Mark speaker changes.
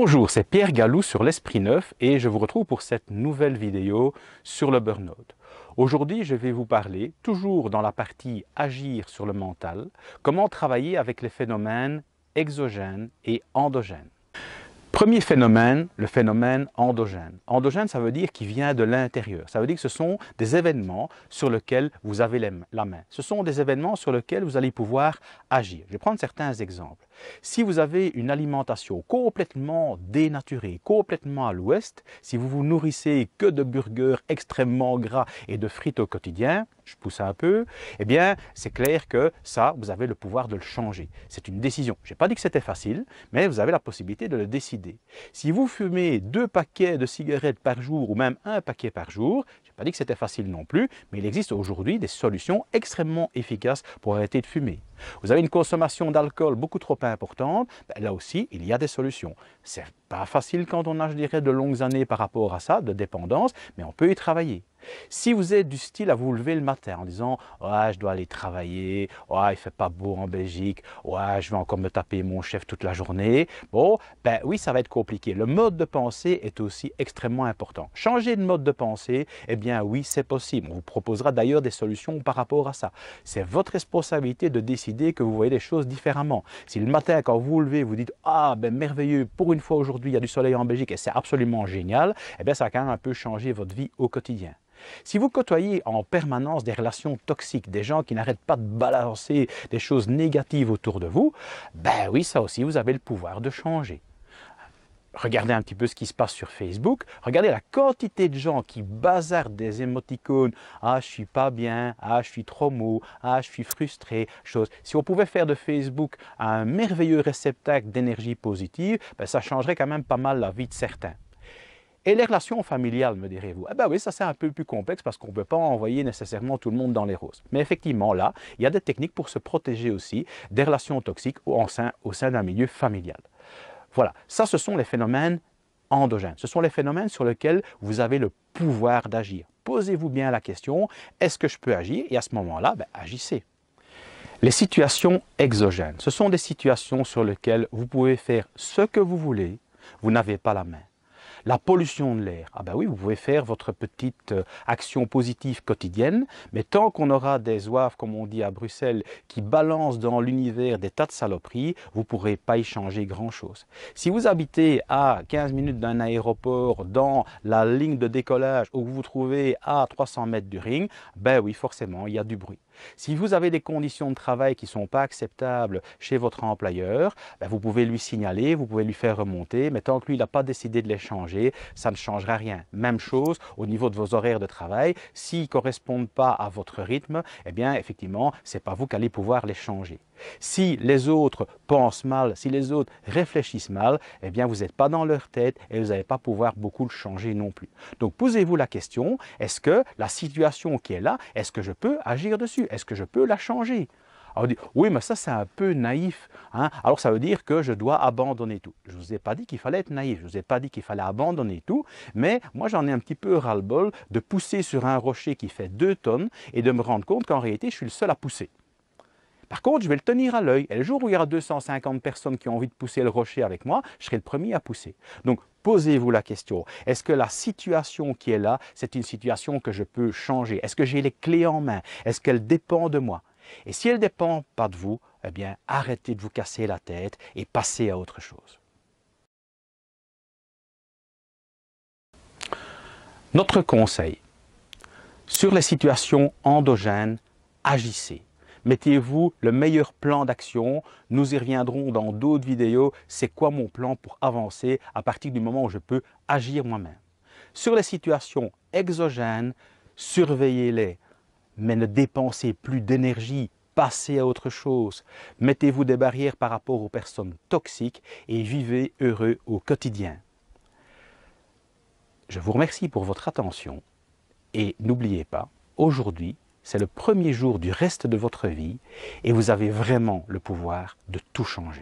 Speaker 1: Bonjour, c'est Pierre Gallou sur l'Esprit Neuf et je vous retrouve pour cette nouvelle vidéo sur le burn-out. Aujourd'hui, je vais vous parler, toujours dans la partie agir sur le mental, comment travailler avec les phénomènes exogènes et endogènes. Premier phénomène, le phénomène endogène. Endogène, ça veut dire qu'il vient de l'intérieur. Ça veut dire que ce sont des événements sur lesquels vous avez la main. Ce sont des événements sur lesquels vous allez pouvoir agir. Je vais prendre certains exemples. Si vous avez une alimentation complètement dénaturée, complètement à l'ouest, si vous vous nourrissez que de burgers extrêmement gras et de frites au quotidien, je pousse un peu, eh bien, c'est clair que ça, vous avez le pouvoir de le changer. C'est une décision. Je n'ai pas dit que c'était facile, mais vous avez la possibilité de le décider. Si vous fumez 2 paquets de cigarettes par jour ou même 1 paquet par jour, je n'ai pas dit que c'était facile non plus, mais il existe aujourd'hui des solutions extrêmement efficaces pour arrêter de fumer. Vous avez une consommation d'alcool beaucoup trop importante, là aussi, il y a des solutions. C'est pas facile quand on a, je dirais, de longues années par rapport à ça, de dépendance, mais on peut y travailler. Si vous êtes du style à vous lever le matin en disant « Ouais, je dois aller travailler, ouais, il ne fait pas beau en Belgique, ouais, je vais encore me taper mon chef toute la journée », bon, ben oui, ça va être compliqué. Le mode de pensée est aussi extrêmement important. Changer de mode de pensée, eh bien oui, c'est possible. On vous proposera d'ailleurs des solutions par rapport à ça. C'est votre responsabilité de décider que vous voyez les choses différemment. Si le matin, quand vous vous levez, vous dites « Ah, ben merveilleux, pour une fois aujourd'hui, il y a du soleil en Belgique et c'est absolument génial », eh bien ça va quand même un peu changer votre vie au quotidien. Si vous côtoyez en permanence des relations toxiques, des gens qui n'arrêtent pas de balancer des choses négatives autour de vous, ben oui, ça aussi, vous avez le pouvoir de changer. Regardez un petit peu ce qui se passe sur Facebook, regardez la quantité de gens qui bazardent des émoticônes « Ah, je suis pas bien, ah, je suis trop mou, ah, je suis frustré », chose. Si on pouvait faire de Facebook un merveilleux réceptacle d'énergie positive, ben ça changerait quand même pas mal la vie de certains. Et les relations familiales, me direz-vous? Eh bien oui, ça c'est un peu plus complexe parce qu'on ne peut pas envoyer nécessairement tout le monde dans les roses. Mais effectivement, là, il y a des techniques pour se protéger aussi des relations toxiques au sein d'un milieu familial. Voilà, ça ce sont les phénomènes endogènes. Ce sont les phénomènes sur lesquels vous avez le pouvoir d'agir. Posez-vous bien la question, est-ce que je peux agir? Et à ce moment-là, ben, agissez. Les situations exogènes, ce sont des situations sur lesquelles vous pouvez faire ce que vous voulez, vous n'avez pas la main. La pollution de l'air, ah ben oui, vous pouvez faire votre petite action positive quotidienne, mais tant qu'on aura des zouaves, comme on dit à Bruxelles, qui balancent dans l'univers des tas de saloperies, vous ne pourrez pas y changer grand-chose. Si vous habitez à 15 minutes d'un aéroport, dans la ligne de décollage, ou vous vous trouvez à 300 mètres du ring, ben oui, forcément, il y a du bruit. Si vous avez des conditions de travail qui ne sont pas acceptables chez votre employeur, ben vous pouvez lui signaler, vous pouvez lui faire remonter, mais tant que lui n'a pas décidé de les changer, ça ne changera rien. Même chose au niveau de vos horaires de travail, s'ils ne correspondent pas à votre rythme, eh bien effectivement, ce n'est pas vous qui allez pouvoir les changer. Si les autres pensent mal, si les autres réfléchissent mal, eh bien vous n'êtes pas dans leur tête et vous n'allez pas pouvoir beaucoup le changer non plus. Donc posez-vous la question, est-ce que la situation qui est là, est-ce que je peux agir dessus? Est-ce que je peux la changer? Alors on dit, oui, mais ça c'est un peu naïf, hein? Alors ça veut dire que je dois abandonner tout. Je ne vous ai pas dit qu'il fallait être naïf, je ne vous ai pas dit qu'il fallait abandonner tout, mais moi j'en ai un petit peu ras-le-bol de pousser sur un rocher qui fait 2 tonnes et de me rendre compte qu'en réalité je suis le seul à pousser. Par contre, je vais le tenir à l'œil. Et le jour où il y aura 250 personnes qui ont envie de pousser le rocher avec moi, je serai le premier à pousser. Donc, posez-vous la question. Est-ce que la situation qui est là, c'est une situation que je peux changer? Est-ce que j'ai les clés en main? Est-ce qu'elle dépend de moi? Et si elle ne dépend pas de vous, eh bien, arrêtez de vous casser la tête et passez à autre chose. Notre conseil, sur les situations endogènes, agissez. Mettez-vous le meilleur plan d'action. Nous y reviendrons dans d'autres vidéos. C'est quoi mon plan pour avancer à partir du moment où je peux agir moi-même? Sur les situations exogènes, surveillez-les, mais ne dépensez plus d'énergie. Passez à autre chose. Mettez-vous des barrières par rapport aux personnes toxiques et vivez heureux au quotidien. Je vous remercie pour votre attention et n'oubliez pas, aujourd'hui, c'est le premier jour du reste de votre vie et vous avez vraiment le pouvoir de tout changer.